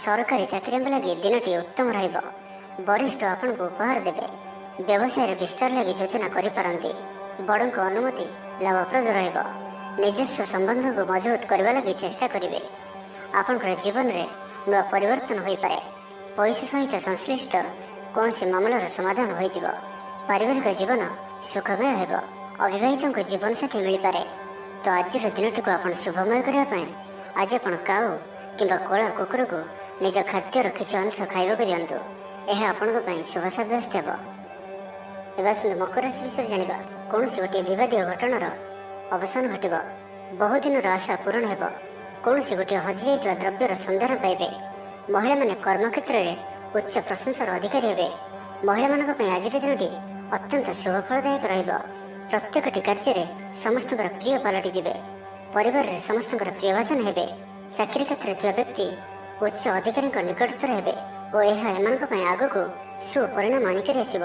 ସରକାରୀ ଚାକିରିଆଙ୍କ ଲାଗି ଦିନଟି ଉତ୍ତମ ରହିବ। ବରିଷ୍ଠ ଆପଣଙ୍କୁ ଉପହାର ଦେବେ। ବ୍ୟବସାୟରେ ବିସ୍ତାର ଲାଗି ଯୋଜନା କରିପାରନ୍ତି। ବଡ଼ଙ୍କ ଅନୁମତି ଲାଭପ୍ରଦ ରହିବ। ନିଜସ୍ୱ ସମ୍ବନ୍ଧକୁ ମଜବୁତ କରିବା ଲାଗି ଚେଷ୍ଟା କରିବେ। ଆପଣଙ୍କର ଜୀବନରେ ନୂଆ ପରିବର୍ତ୍ତନ ହୋଇପାରେ। ପଇସା ସହିତ ସଂଶ୍ଳିଷ୍ଟ କୌଣସି ମାମଲାର ସମାଧାନ ହୋଇଯିବ। ପାରିବାରିକ ଜୀବନ ସୁଖମୟ ହେବ। ଅବିବାହିତଙ୍କୁ ଜୀବନସାଥୀ ମିଳିପାରେ। ତ ଆଜିର ଦିନଟିକୁ ଆପଣ ଶୁଭମୟ କରିବା ପାଇଁ ଆଜି ଆପଣ କାଉ କିମ୍ବା କଳା କୁକୁରକୁ ନିଜ ଖାଦ୍ୟର କିଛି ଅଂଶ ଖାଇବାକୁ ଦିଅନ୍ତୁ। ଏହା ଆପଣଙ୍କ ପାଇଁ ଶୁଭ ସାବ୍ୟସ୍ତ ହେବ। ଏବେ ଆସନ୍ତୁ ମକର ରାଶି ବିଷୟରେ ଜାଣିବା। କୌଣସି ଗୋଟିଏ ବିବାଦୀୟ ଘଟଣାର ଅବସାନ ଘଟିବ। ବହୁଦିନର ଆଶା ପୂରଣ ହେବ। କୌଣସି ଗୋଟିଏ ହଜିଯାଇଥିବା ଦ୍ରବ୍ୟର ସନ୍ଧାନ ପାଇବେ। ମହିଳାମାନେ କର୍ମକ୍ଷେତ୍ରରେ ଉଚ୍ଚ ପ୍ରଶଂସାର ଅଧିକାରୀ ହେବେ। ମହିଳାମାନଙ୍କ ପାଇଁ ଆଜିର ଦିନଟି ଅତ୍ୟନ୍ତ ଶୁଭଫଳଦାୟକ ରହିବ। ପ୍ରତ୍ୟେକଟି କାର୍ଯ୍ୟରେ ସମସ୍ତଙ୍କର ପ୍ରିୟ ପାଲଟିଯିବେ। ପରିବାରରେ ସମସ୍ତଙ୍କର ପ୍ରିୟଭାଜନ ହେବେ। ଚାକିରି କ୍ଷେତ୍ରରେ ଥିବା ବ୍ୟକ୍ତି ଉଚ୍ଚ ଅଧିକାରୀଙ୍କ ନିକଟତର ହେବେ ଓ ଏହା ଏମାନଙ୍କ ପାଇଁ ଆଗକୁ ସୁପରିଣାମ ଆଣିକରି ଆସିବ।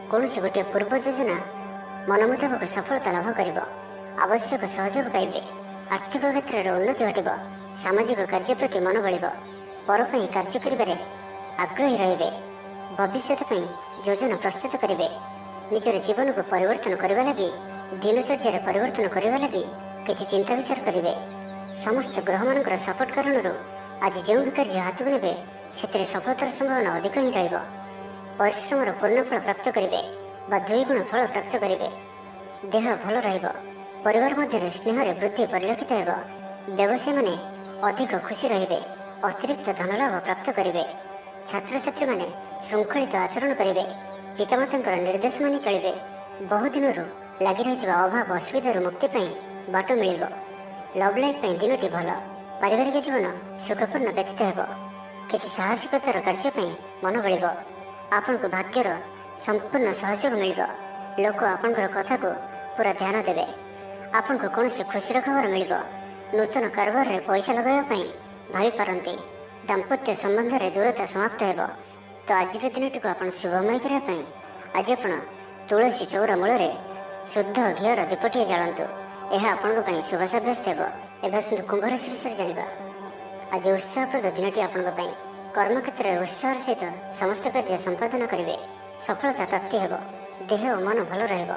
କୌଣସି ଗୋଟିଏ ପୂର୍ବ ଯୋଜନା ମନ ମୁତାବକ ସଫଳତା ଲାଭ କରିବ। ଆବଶ୍ୟକ ସହଯୋଗ ପାଇବେ। ଆର୍ଥିକ କ୍ଷେତ୍ରରେ ଉନ୍ନତି ଘଟିବ। ସାମାଜିକ କାର୍ଯ୍ୟ ପ୍ରତି ମନ ବଳିବ। ପର ପାଇଁ କାର୍ଯ୍ୟ କରିବାରେ ଆଗ୍ରହୀ ରହିବେ। ଭବିଷ୍ୟତ ପାଇଁ ଯୋଜନା ପ୍ରସ୍ତୁତ କରିବେ। ନିଜର ଜୀବନକୁ ପରିବର୍ତ୍ତନ କରିବା ଲାଗି ଦିନଚର୍ଯ୍ୟାରେ ପରିବର୍ତ୍ତନ କରିବା ଲାଗି କିଛି ଚିନ୍ତା ବିଚାର କରିବେ। ସମସ୍ତ ଗ୍ରହମାନଙ୍କର ସପୋର୍ଟ କାରଣରୁ ଆଜି ଯେଉଁ ବି କାର୍ଯ୍ୟ ହାତକୁ ନେବେ ସେଥିରେ ସଫଳତାର ସମ୍ଭାବନା ଅଧିକ ହିଁ ରହିବ। ପରିଶ୍ରମର ପୂର୍ଣ୍ଣଫଳ ପ୍ରାପ୍ତ କରିବେ ବା ଦ୍ୱିଗୁଣ ଫଳ ପ୍ରାପ୍ତ କରିବେ। ଦେହ ଭଲ ରହିବ। ପରିବାର ମଧ୍ୟରେ ସ୍ନେହରେ ବୃଦ୍ଧି ପରିଲକ୍ଷିତ ହେବ। ବ୍ୟବସାୟୀମାନେ ଅଧିକ ଖୁସି ରହିବେ। ଅତିରିକ୍ତ ଧନଲାଭ ପ୍ରାପ୍ତ କରିବେ। ଛାତ୍ରଛାତ୍ରୀମାନେ ଶୃଙ୍ଖଳିତ ଆଚରଣ କରିବେ। ପିତାମାତାଙ୍କର ନିର୍ଦ୍ଦେଶ ମାନି ଚଳିବେ। ବହୁଦିନରୁ ଲାଗି ରହିଥିବା ଅଭାବ ଅସୁବିଧାରୁ ମୁକ୍ତି ପାଇଁ ବାଟ ମିଳିବ। ଲଭ୍ ଲାଇଫ୍ ପାଇଁ ଦିନଟି ଭଲ। ପାରିବାରିକ ଜୀବନ ସୁଖପୂର୍ଣ୍ଣ ବ୍ୟତୀତ ହେବ। କିଛି ସାହସିକତାର କାର୍ଯ୍ୟ ପାଇଁ ମନ ବଳିବ। ଆପଣଙ୍କୁ ଭାଗ୍ୟର ସମ୍ପୂର୍ଣ୍ଣ ସହଯୋଗ ମିଳିବ। ଲୋକ ଆପଣଙ୍କର କଥାକୁ ପୁରା ଧ୍ୟାନ ଦେବେ। ଆପଣଙ୍କୁ କୌଣସି ଖୁସିର ଖବର ମିଳିବ। ନୂତନ କାରବାରରେ ପଇସା ଲଗାଇବା ପାଇଁ ଭାବିପାରନ୍ତି। ଦାମ୍ପତ୍ୟ ସମ୍ବନ୍ଧରେ ଦୂରତା ସମାପ୍ତ ହେବ। ତ ଆଜିର ଦିନଟିକୁ ଆପଣ ଶୁଭମୟ କରିବା ପାଇଁ ଆଜି ଆପଣ ତୁଳସୀ ଚଉରା ମୂଳରେ ଶୁଦ୍ଧ ଘିଅର ଦୀପଟିଏ ଜାଳନ୍ତୁ। ଏହା ଆପଣଙ୍କ ପାଇଁ ଶୁଭ ସାବ୍ୟସ୍ତ ହେବ। ଏବେ ଆସନ୍ତୁ କୁମ୍ଭ ରାଶି ବିଷୟରେ ଜାଣିବା। ଆଜି ଉତ୍ସାହପ୍ରଦ ଦିନଟି ଆପଣଙ୍କ ପାଇଁ। କର୍ମକ୍ଷେତ୍ରରେ ଉତ୍ସାହର ସହିତ ସମସ୍ତ କାର୍ଯ୍ୟ ସମ୍ପାଦନ କରିବେ। ସଫଳତା ପ୍ରାପ୍ତି ହେବ। ଦେହ ଓ ମନ ଭଲ ରହିବ।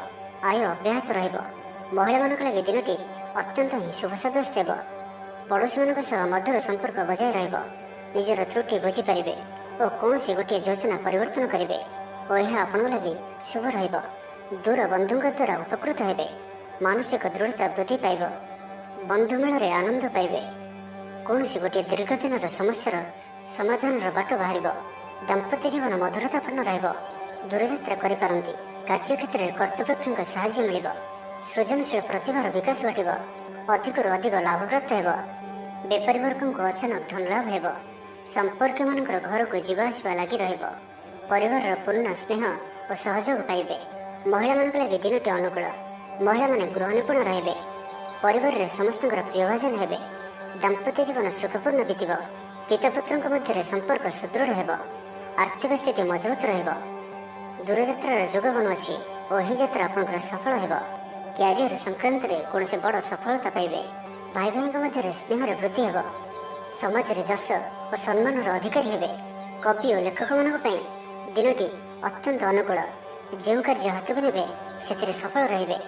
ଆୟ ଅବ୍ୟାହତ ରହିବ। ମହିଳାମାନଙ୍କ ଲାଗି ଦିନଟି ଅତ୍ୟନ୍ତ ହିଁ ଶୁଭ ସାବ୍ୟସ୍ତ ହେବ। ପଡ଼ୋଶୀମାନଙ୍କ ସହ ମଧୁର ସମ୍ପର୍କ ବଜାୟ ରହିବ। ନିଜର ତ୍ରୁଟି ବୁଝିପାରିବେ ଓ କୌଣସି ଗୋଟିଏ ଯୋଜନା ପରିବର୍ତ୍ତନ କରିବେ ଓ ଏହା ଆପଣଙ୍କ ଲାଗି ଶୁଭ ରହିବ। ଦୂର ବନ୍ଧୁଙ୍କ ଦ୍ୱାରା ଉପକୃତ ହେବେ। ମାନସିକ ଦୃଢ଼ତା ବୃଦ୍ଧି ପାଇବ। ବନ୍ଧୁମେଳରେ ଆନନ୍ଦ ପାଇବେ। କୌଣସି ଗୋଟିଏ ଦୀର୍ଘଦିନର ସମସ୍ୟାର ସମାଧାନର ବାଟ ବାହାରିବ। ଦାମ୍ପତ୍ୟ ଜୀବନ ମଧୁରତାପୂର୍ଣ୍ଣ ରହିବ। ଦୂରଯାତ୍ରା କରିପାରନ୍ତି। କାର୍ଯ୍ୟକ୍ଷେତ୍ରରେ କର୍ତ୍ତୃପକ୍ଷଙ୍କ ସାହାଯ୍ୟ ମିଳିବ। ସୃଜନଶୀଳ ପ୍ରତିଭାର ବିକାଶ ଘଟିବ। ଅଧିକରୁ ଅଧିକ ଲାଭପ୍ରାପ୍ତ ହେବ। ବେପାରୀ ବର୍ଗଙ୍କୁ ଅଚାନକ ଧନଲାଭ ହେବ। ସମ୍ପର୍କୀୟମାନଙ୍କର ଘରକୁ ଯିବା ଆସିବା ଲାଗି ରହିବ। ପରିବାରର ପୂର୍ଣ୍ଣ ସ୍ନେହ ଓ ସହଯୋଗ ପାଇବେ। ମହିଳାମାନଙ୍କ ଲାଗି ଦିନଟି ଅନୁକୂଳ। ମହିଳାମାନେ ଗୃହ ନିପୁଣ ରହିବେ। ପରିବାରରେ ସମସ୍ତଙ୍କର ପ୍ରିୟଭାଜନ ହେବେ। ଦାମ୍ପତ୍ୟ ଜୀବନ ସୁଖପୂର୍ଣ୍ଣ ବିତିବ। ପିତାପୁତ୍ରଙ୍କ ମଧ୍ୟରେ ସମ୍ପର୍କ ସୁଦୃଢ଼ ହେବ। ଆର୍ଥିକ ସ୍ଥିତି ମଜବୁତ ରହିବ। ଦୂରଯାତ୍ରାର ଯୋଗ ବନୁଅଛି ଓ ଏହି ଯାତ୍ରା ଆପଣଙ୍କର ସଫଳ ହେବ। କ୍ୟାରିୟର ସଂକ୍ରାନ୍ତରେ କୌଣସି ବଡ଼ ସଫଳତା ପାଇବେ। ଭାଇ ଭାଇଙ୍କ ମଧ୍ୟରେ ସ୍ନେହରେ ବୃଦ୍ଧି ହେବ। ସମାଜରେ ଯଶ ଓ ସମ୍ମାନର ଅଧିକାରୀ ହେବେ। କବି ଓ ଲେଖକମାନଙ୍କ ପାଇଁ ଦିନଟି ଅତ୍ୟନ୍ତ ଅନୁକୂଳ। ଯେଉଁ କାର୍ଯ୍ୟ ହାତକୁ ନେବେ ସେଥିରେ ସଫଳ ରହିବେ।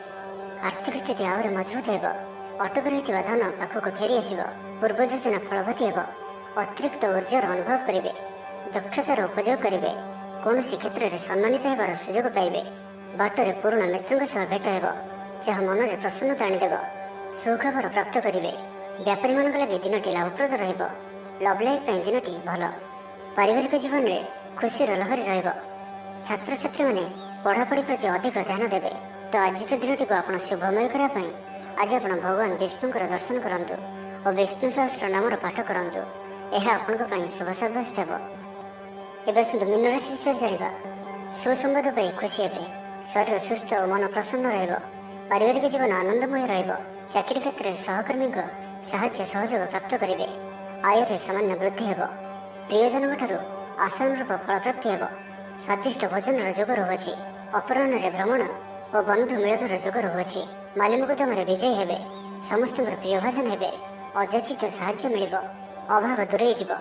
ଆର୍ଥିକ ସ୍ଥିତି ଆହୁରି ମଜବୁତ ହେବ। ଅଟକି ରହିଥିବା ଧନ ପାଖକୁ ଫେରି ଆସିବ। ପୂର୍ବ ଯୋଜନା ଫଳବତୀ ହେବ। ଅତିରିକ୍ତ ଉର୍ଜାର ଅନୁଭବ କରିବେ। ଦକ୍ଷତାର ଉପଯୋଗ କରିବେ। କୌଣସି କ୍ଷେତ୍ରରେ ସମ୍ମାନିତ ହେବାର ସୁଯୋଗ ପାଇବେ। ବାଟରେ ପୁରୁଣା ମିତ୍ରଙ୍କ ସହ ଭେଟ ହେବ, ଯାହା ମନରେ ପ୍ରସନ୍ନତା ଆଣିଦେବ। ସୁଖବର ପ୍ରାପ୍ତ କରିବେ। ବ୍ୟାପାରୀମାନଙ୍କ ଲାଗି ଦିନଟି ଲାଭପ୍ରଦ ରହିବ। ଲଭ୍ ଲାଇଫ୍ ପାଇଁ ଦିନଟି ଭଲ। ପାରିବାରିକ ଜୀବନରେ ଖୁସିର ଲହରୀ ରହିବ। ଛାତ୍ରଛାତ୍ରୀମାନେ ପଢ଼ାପଢ଼ି ପ୍ରତି ଅଧିକ ଧ୍ୟାନ ଦେବେ। ତ ଆଜିର ଦିନଟିକୁ ଆପଣ ଶୁଭମୟ କରିବା ପାଇଁ ଆଜି ଆପଣ ଭଗବାନ ବିଷ୍ଣୁଙ୍କର ଦର୍ଶନ କରନ୍ତୁ ଓ ବିଷ୍ଣୁ ସହସ୍ର ନାମର ପାଠ କରନ୍ତୁ। ଏହା ଆପଣଙ୍କ ପାଇଁ ଶୁଭ ସାବ୍ୟସ୍ତ ହେବ। ଏବେ ଆସନ୍ତୁ ମୀନ ରାଶି ବିଷୟରେ ଜାଣିବା। ସୁସମ୍ବାଦ ପାଇ ଖୁସି ହେବେ। ଶରୀର ସୁସ୍ଥ ଓ ମନ ପ୍ରସନ୍ନ ରହିବ। ପାରିବାରିକ ଜୀବନ ଆନନ୍ଦମୟ ରହିବ। ଚାକିରି କ୍ଷେତ୍ରରେ ସହକର୍ମୀଙ୍କ ସାହାଯ୍ୟ ସହଯୋଗ ପ୍ରାପ୍ତ କରିବେ। ଆୟରେ ସାମାନ୍ୟ ବୃଦ୍ଧି ହେବ। ପ୍ରିୟଜନଙ୍କଠାରୁ ଆଶାନୁରୂପ ଫଳପ୍ରାପ୍ତି ହେବ। ସ୍ୱାଦିଷ୍ଟ ଭୋଜନର ଯୋଗ ରହୁଅଛି। ଅପରାହ୍ନରେ ଭ୍ରମଣ ଓ ବନ୍ଧୁ ମିଳନର ଯୋଗ ରହୁଅଛି। ମାଲି ମୁକଦ୍ଦମାରେ ବିଜୟୀ ହେବେ। ସମସ୍ତଙ୍କର ପ୍ରିୟଭାଜନ ହେବେ। ଅଯାଚିତ ସାହାଯ୍ୟ ମିଳିବ। ଅଭାବ ଦୂରେଇ ଯିବ।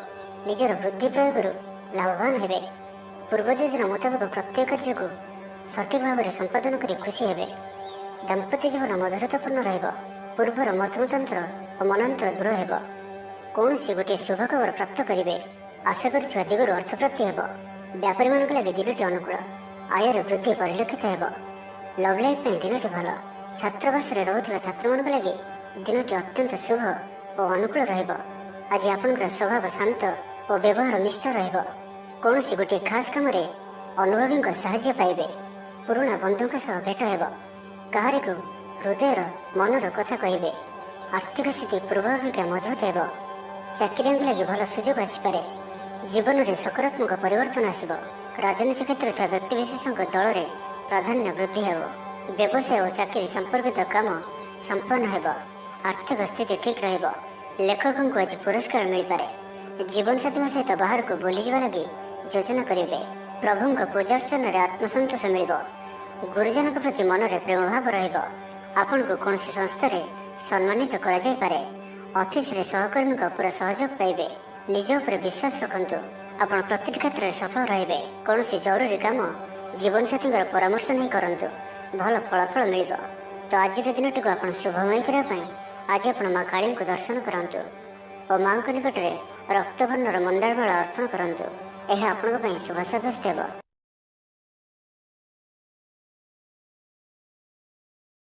ନିଜର ବୁଦ୍ଧି ପ୍ରୟୋଗରୁ ଲାଭବାନ ହେବେ। ପୂର୍ବ ଯୋଜନା ମୁତାବକ ପ୍ରତ୍ୟେକ କାର୍ଯ୍ୟକୁ ସଠିକ ଭାବରେ ସମ୍ପାଦନ କରି ଖୁସି ହେବେ। ଦାମ୍ପତ୍ୟ ଜୀବନ ମଧୁରତାପୂର୍ଣ୍ଣ ରହିବ। ପୂର୍ବର ମତମତାନ୍ତର ଓ ମନାନ୍ତର ଦୂର ହେବ। କୌଣସି ଗୋଟିଏ ଶୁଭ ଖବର ପ୍ରାପ୍ତ କରିବେ। ଆଶା କରିଥିବା ଦିଗରୁ ଅର୍ଥପ୍ରାପ୍ତି ହେବ। ବ୍ୟାପାରୀମାନଙ୍କ ଲାଗି ଦିନଟି ଅନୁକୂଳ। ଆୟରେ ବୃଦ୍ଧି ପରିଲକ୍ଷିତ ହେବ। ଲଭ୍ ଲାଇଫ୍ ପାଇଁ ଦିନଟି ଭଲ। ଛାତ୍ରାବାସରେ ରହୁଥିବା ଛାତ୍ରମାନଙ୍କ ଲାଗି ଦିନଟି ଅତ୍ୟନ୍ତ ଶୁଭ ଓ ଅନୁକୂଳ ରହିବ। ଆଜି ଆପଣଙ୍କର ସ୍ୱଭାବ ଶାନ୍ତ ଓ ବ୍ୟବହାର ମିଷ୍ଟ ରହିବ। କୌଣସି ଗୋଟିଏ ଖାସ୍ କାମରେ ଅନୁଭବୀଙ୍କ ସାହାଯ୍ୟ ପାଇବେ। ପୁରୁଣା ବନ୍ଧୁଙ୍କ ସହ ଭେଟ ହେବ। କାହାରିକୁ ହୃଦୟର ମନର କଥା କହିବେ। ଆର୍ଥିକ ସ୍ଥିତି ପୂର୍ବ ଅପେକ୍ଷା ମଜବୁତ ହେବ। ଚାକିରିଆଙ୍କ ଲାଗି ଭଲ ସୁଯୋଗ ଆସିପାରେ। ଜୀବନରେ ସକାରାତ୍ମକ ପରିବର୍ତ୍ତନ ଆସିବ। ରାଜନୀତି କ୍ଷେତ୍ରରେ ଥିବା ବ୍ୟକ୍ତିବିଶେଷଙ୍କ ଦଳରେ ପ୍ରାଧାନ୍ୟ ବୃଦ୍ଧି ହେବ। ବ୍ୟବସାୟ ଓ ଚାକିରି ସମ୍ପର୍କିତ କାମ ସମ୍ପନ୍ନ ହେବ। ଆର୍ଥିକ ସ୍ଥିତି ଠିକ୍ ରହିବ। ଲେଖକଙ୍କୁ ଆଜି ପୁରସ୍କାର ମିଳିପାରେ। ଜୀବନସାଥୀଙ୍କ ସହିତ ବାହାରକୁ ବୁଲିଯିବା ଲାଗି ଯୋଜନା କରିବେ। ପ୍ରଭୁଙ୍କ ପୂଜାର୍ଚ୍ଚନାରେ ଆତ୍ମସନ୍ତୋଷ ମିଳିବ। ଗୁରୁଜନଙ୍କ ପ୍ରତି ମନରେ ପ୍ରେମ ଭାବ ରହିବ। ଆପଣଙ୍କୁ କୌଣସି ସଂସ୍ଥାରେ ସମ୍ମାନିତ କରାଯାଇପାରେ। ଅଫିସରେ ସହକର୍ମୀଙ୍କ ପୁରା ସହଯୋଗ ପାଇବେ। ନିଜ ଉପରେ ବିଶ୍ୱାସ ରଖନ୍ତୁ। ଆପଣ ପ୍ରତିଟି କ୍ଷେତ୍ରରେ ସଫଳ ରହିବେ। କୌଣସି ଜରୁରୀ କାମ ଜୀବନସାଥୀଙ୍କର ପରାମର୍ଶ ନେଇ କରନ୍ତୁ। ଭଲ ଫଳାଫଳ ମିଳିବ। ତ ଆଜିର ଦିନଟିକୁ ଆପଣ ଶୁଭମୟ କରିବା ପାଇଁ ଆଜି ଆପଣ ମା କାଳୀଙ୍କୁ ଦର୍ଶନ କରନ୍ତୁ ଓ ମାଙ୍କ ନିକଟରେ ରକ୍ତବର୍ଣ୍ଣର ମନ୍ଦାର ମାଳ ଅର୍ପଣ କରନ୍ତୁ। ଏହା ଆପଣଙ୍କ ପାଇଁ ଶୁଭ ସାବ୍ୟସ୍ତ ହେବ।